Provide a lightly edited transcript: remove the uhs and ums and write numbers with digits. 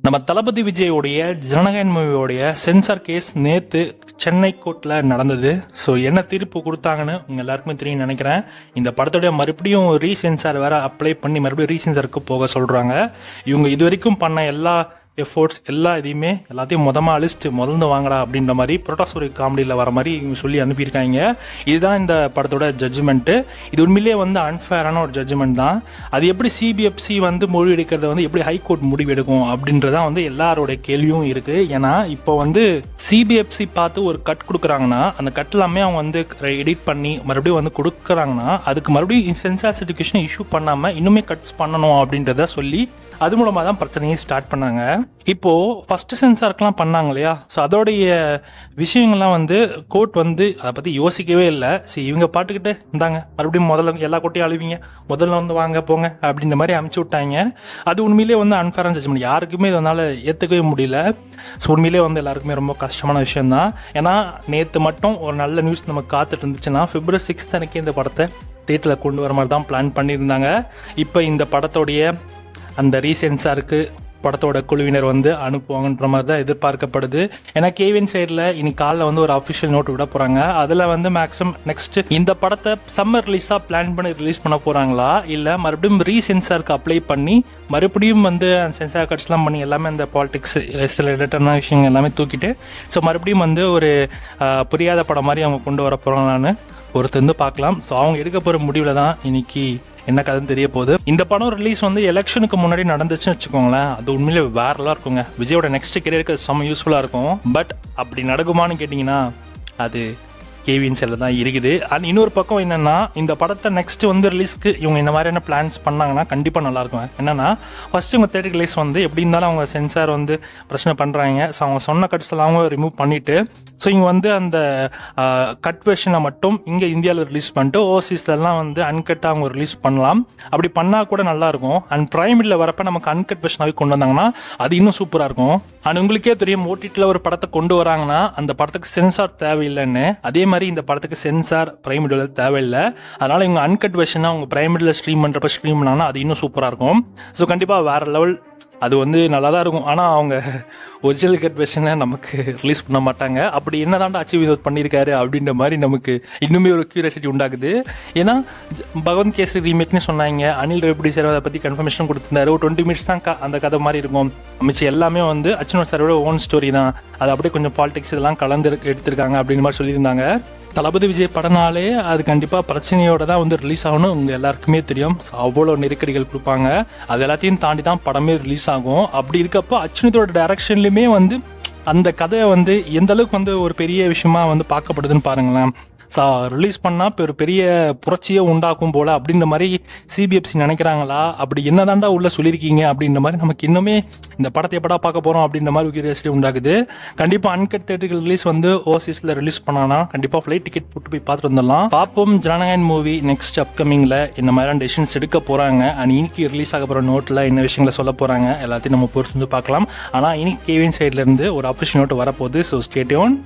நம்ம தளபதி விஜயோடைய Jananayagan மூவியோடைய sensor case நேற்று சென்னை கோர்ட்டில் நடந்தது. ஸோ என்ன தீர்ப்பு கொடுத்தாங்கன்னு உங்கள் எல்லாருக்குமே தெரியும் நினைக்கிறேன். இந்த படத்தோடைய மறுபடியும் ரீசென்சார் வேறு அப்ளை பண்ணி மறுபடியும் ரீசென்சாருக்கு போக சொல்கிறாங்க. இவங்க இது வரைக்கும் பண்ண எல்லா எஃபோர்ட்ஸ் எல்லாத்தையும் முதல்ந்து வாங்கடா அப்படின்ற மாதிரி புரோட்டாசோரி காமெடியில் வர மாதிரி இவங்க சொல்லி அனுப்பியிருக்காங்க. இதுதான் இந்த படத்தோட ஜட்ஜ்மெண்ட்டு. இது உண்மையிலேயே அன்ஃபேரான ஒரு ஜட்ஜ்மெண்ட் தான். அது எப்படி சிபிஎஃப்சி மொழி எடுக்கிறத எப்படி ஹைகோர்ட் முடிவு எடுக்கும் அப்படின்றதான் எல்லாரோட கேள்வியும் இருக்குது. ஏன்னா இப்போ சிபிஎஃப்சி பார்த்து ஒரு கட் கொடுக்குறாங்கன்னா அந்த கட் எல்லாமே அவங்க எடிட் பண்ணி மறுபடியும் கொடுக்குறாங்கன்னா அதுக்கு மறுபடியும் சென்சார் சர்டிஃபிகேஷன் இஷ்யூ பண்ணாமல் இன்னுமே கட்ஸ் பண்ணணும் அப்படின்றத சொல்லி அது மூலமாக தான் பிரச்சனையை ஸ்டார்ட் பண்ணாங்க. இப்போது ஃபஸ்ட்டு சென்சாருக்கெலாம் பண்ணாங்க இல்லையா, ஸோ அதோடைய விஷயங்கள்லாம் கோர்ட் அதை பற்றி யோசிக்கவே இல்லை. சரி இவங்க பாட்டுக்கிட்டு இருந்தாங்க மறுபடியும் முதல்ல எல்லா கோட்டையும் அழுவிங்க, முதல்ல வாங்க போங்க அப்படின்ற மாதிரி அமுச்சு விட்டாங்க. அது உண்மையிலே அன்ஃபேரான ஜட்ஜ்மெண்ட். யாருக்குமே இதனால் ஏற்றுக்கவே முடியல. ஸோ உண்மையிலே எல்லாருக்குமே ரொம்ப கஷ்டமான விஷயந்தான். ஏன்னா நேற்று மட்டும் ஒரு நல்ல நியூஸ் நமக்கு காத்துட்டு இருந்துச்சுன்னா February 6 அன்னைக்கு இந்த படத்தை தேட்டரில் கொண்டு வர மாதிரி தான் பிளான் பண்ணியிருந்தாங்க. இப்போ இந்த படத்தோடைய அந்த ரீசென்சாருக்கு படத்தோட குழுவினர் அனுப்புவாங்கன்ற மாதிரி தான் எதிர்பார்க்கப்படுது. ஏன்னா கேவின் சைடில் இன்னைக்கு காலைல ஒரு அஃபிஷியல் நோட் விட போகிறாங்க. அதில் மேக்ஸிமம் நெக்ஸ்ட் இந்த படத்தை சம்மர் ரிலீஸாக பிளான் பண்ணி ரிலீஸ் பண்ண போகிறாங்களா இல்லை மறுபடியும் ரீசென்சாருக்கு அப்ளை பண்ணி மறுபடியும் சென்சார் கட்ஸ்லாம் பண்ணி எல்லாமே அந்த பாலிடிக்ஸ் சில ரிலேட்டடான விஷயங்கள் எல்லாமே தூக்கிட்டு ஸோ மறுபடியும் ஒரு புரியாத படம் மாதிரி அவங்க கொண்டு வர போகிறாங்களான்னு பொறுத்து பார்க்கலாம். ஸோ அவங்க எடுக்க போகிற முடிவில் தான் இன்னைக்கு என்ன கதைன்னு தெரிய போகுது. இந்த படம் ரிலீஸ் எலெக்ஷனுக்கு முன்னாடி நடந்துச்சுன்னு வச்சுக்கோங்களேன், அது உண்மையிலே வேறலாம் இருக்குங்க. விஜயோட நெக்ஸ்ட் கெரியருக்கு செம்ம யூஸ்ஃபுல்லாக இருக்கும். பட் அப்படி நடக்குமான்னு கேட்டிங்கன்னா அது கேவின் சைடில் தான் இருக்குது. அண்ட் இன்னொரு பக்கம் என்னென்னா இந்த படத்தை நெக்ஸ்ட் ரிலீஸ்க்கு இவங்க இந்த மாதிரியான பிளான்ஸ் பண்ணாங்கன்னா கண்டிப்பாக நல்லாயிருக்கும். என்னென்னா ஃபஸ்ட்டு இவங்க தேட்டர் ரிலீஸ் எப்படி இருந்தாலும் அவங்க சென்சார் பிரச்சனை பண்ணுறாங்க. ஸோ அவங்க சொன்ன கட்ஸ் எல்லாம் ரிமூவ் பண்ணிவிட்டு ஸோ இங்கே அந்த கட் வெர்ஷனை மட்டும் இங்கே இந்தியாவில் ரிலீஸ் பண்ணிட்டு ஓவர்சீஸ்லாம் அன்கட்டாக அவங்க ரிலீஸ் பண்ணலாம். அப்படி பண்ணால் கூட நல்லாயிருக்கும். அண்ட் பிரைமில் வரப்போ நமக்கு அன்கட் வெர்ஷனாகவே கொண்டு வந்தாங்கன்னா அது இன்னும் சூப்பராக இருக்கும். அண்ட் உங்களுக்கே தெரியும் ஓடிடியில் ஒரு படத்தை கொண்டு வராங்கன்னா அந்த படத்துக்கு சென்சார் தேவையில்லைன்னு. அதே மாதிரி இந்த படத்துக்கு சென்சார் பிரைமிடில் தேவையில்லை. அதனால் இவங்க அன்கட் வெர்ஷனாக அவங்க பிரைமிடில் ஸ்ட்ரீம் பண்ணுறப்ப ஸ்ட்ரீம் பண்ணாங்கன்னா அது இன்னும் சூப்பராக இருக்கும். ஸோ கண்டிப்பாக வேறு லெவல் அது நல்லா தான் இருக்கும். ஆனால் அவங்க ஒரிஜினல் கட் வெர்ஷனை நமக்கு ரிலீஸ் பண்ண மாட்டாங்க. அப்படி என்ன தாண்டா அச்சீவ் பண்ணியிருக்காரு அப்படின்ற மாதிரி நமக்கு இன்னுமே ஒரு கியூரியாசிட்டி உண்டாகுது. ஏன்னா பகவந்த் கேசரி ரீமேக்னு சொன்னாங்க. அனில் ரெப்டி சார் அதை பற்றி கன்ஃபர்மேஷன் கொடுத்துருந்தாரு. ஒரு 20 minutes தான் அந்த கதை மாதிரி இருக்கும். மிச்சம் எல்லாமே அச்சுனோட் சாரோட ஓன் ஸ்டோரி தான். அது அப்படியே கொஞ்சம் பாலிடிக்ஸ் இதெல்லாம் கலந்து எடுத்திருக்காங்க அப்படின்னு மாதிரி சொல்லியிருந்தாங்க. தளபதி விஜய் படனாலே அது கண்டிப்பாக பிரச்சனையோட தான் ரிலீஸ் ஆகணும் உங்கள் எல்லாருக்குமே தெரியும். ஸோ அவ்வளோ நெருக்கடிகள் கொடுப்பாங்க. அது எல்லாத்தையும் தாண்டி தான் படமே ரிலீஸ் ஆகும். அப்படி இருக்கப்போ அச்சுனத்தோட டைரக்ஷன்லையுமே அந்த கதை எந்த அளவுக்கு ஒரு பெரிய விஷயமா பார்க்கப்படுதுன்னு பாருங்களேன். ஸோ ரிலீஸ் பண்ணால் இப்போ ஒரு பெரிய புரட்சியை உண்டாக்கும் போல் அப்படின்ற மாதிரி சிபிஎஃப்சி நினைக்கிறாங்களா? அப்படி என்ன தாண்டா உள்ள சொல்லியிருக்கீங்க அப்படின்ற மாதிரி நமக்கு இன்னுமே இந்த படத்தை எப்படா பார்க்க போகிறோம் அப்படின்ற மாதிரி கியூரியாசிட்டி உண்டாகுது. கண்டிப்பாக அன்கட் தேட்டர்கள் ரிலீஸ் ஓவர்சீஸில் ரிலீஸ் பண்ணாங்கன்னா கண்டிப்பாக ஃப்ளைட் டிக்கெட் போட்டு போய் பார்த்துட்டு வந்துடலாம். பார்ப்போம் ஜனநாயகன் மூவி நெக்ஸ்ட் அப்கமிங்கில் இந்த மாதிரியான டெசிஷன்ஸ் எடுக்க போகிறாங்க. அண்ட் இன்னைக்கு ரிலீஸ் ஆக போகிற நோட்டில் என்ன விஷயங்களை சொல்ல போகிறாங்க எல்லாத்தையும் நம்ம பொறுத்து பார்க்கலாம். ஆனால் இன்னைக்கு கேவின் சைட்லேருந்து ஒரு அஃபிஷியல் நோட் வரப்போகுது. So stay tune.